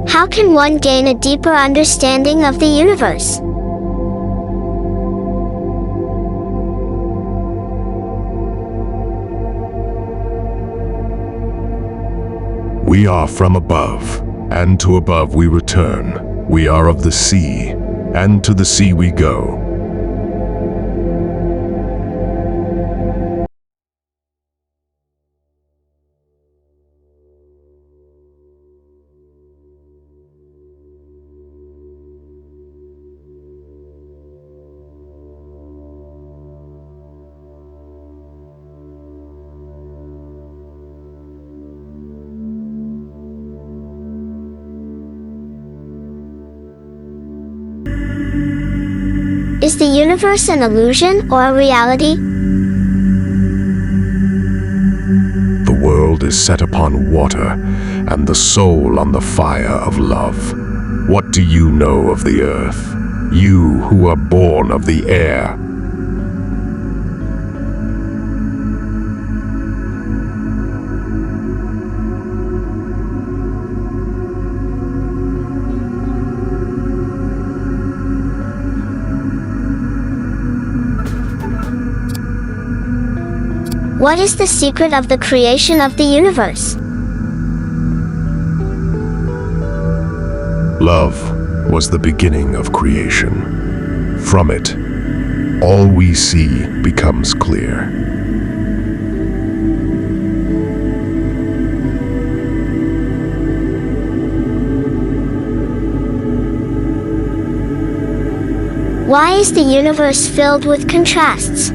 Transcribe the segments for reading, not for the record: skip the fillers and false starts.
How can one gain a deeper understanding of the universe? We are from above, and to above we return. We are of the sea, and to the sea we go. Is the universe an illusion or a reality? The world is set upon water, and the soul on the fire of love. What do you know of the earth, you who are born of the air? What is the secret of the creation of the universe? Love was the beginning of creation. From it, all we see becomes clear. Why is the universe filled with contrasts?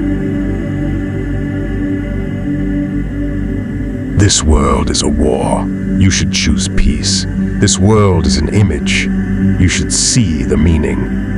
This world is a war. You should choose peace. This world is an image. You should see the meaning.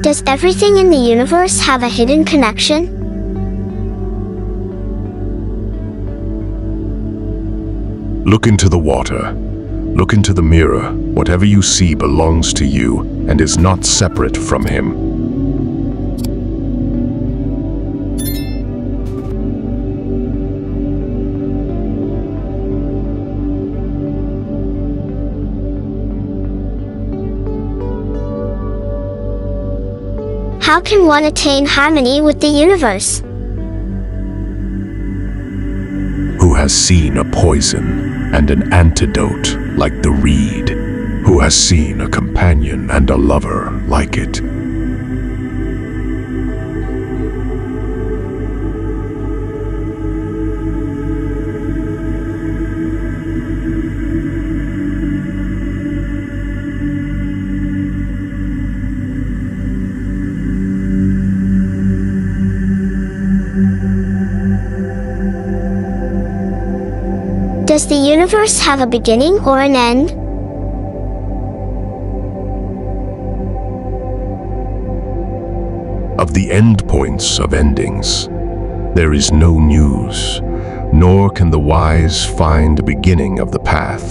Does everything in the universe have a hidden connection? Look into the water. Look into the mirror. Whatever you see belongs to you and is not separate from him. How can one attain harmony with the universe? Who has seen a poison and an antidote like the reed? Who has seen a companion and a lover like it? Does the universe have a beginning or an end? Of the endpoints of endings, there is no news, nor can the wise find a beginning of the path.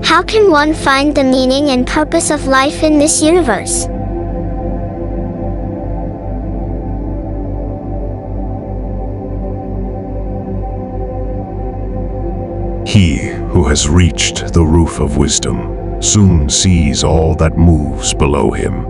How can one find the meaning and purpose of life in this universe? He who has reached the roof of wisdom soon sees all that moves below him.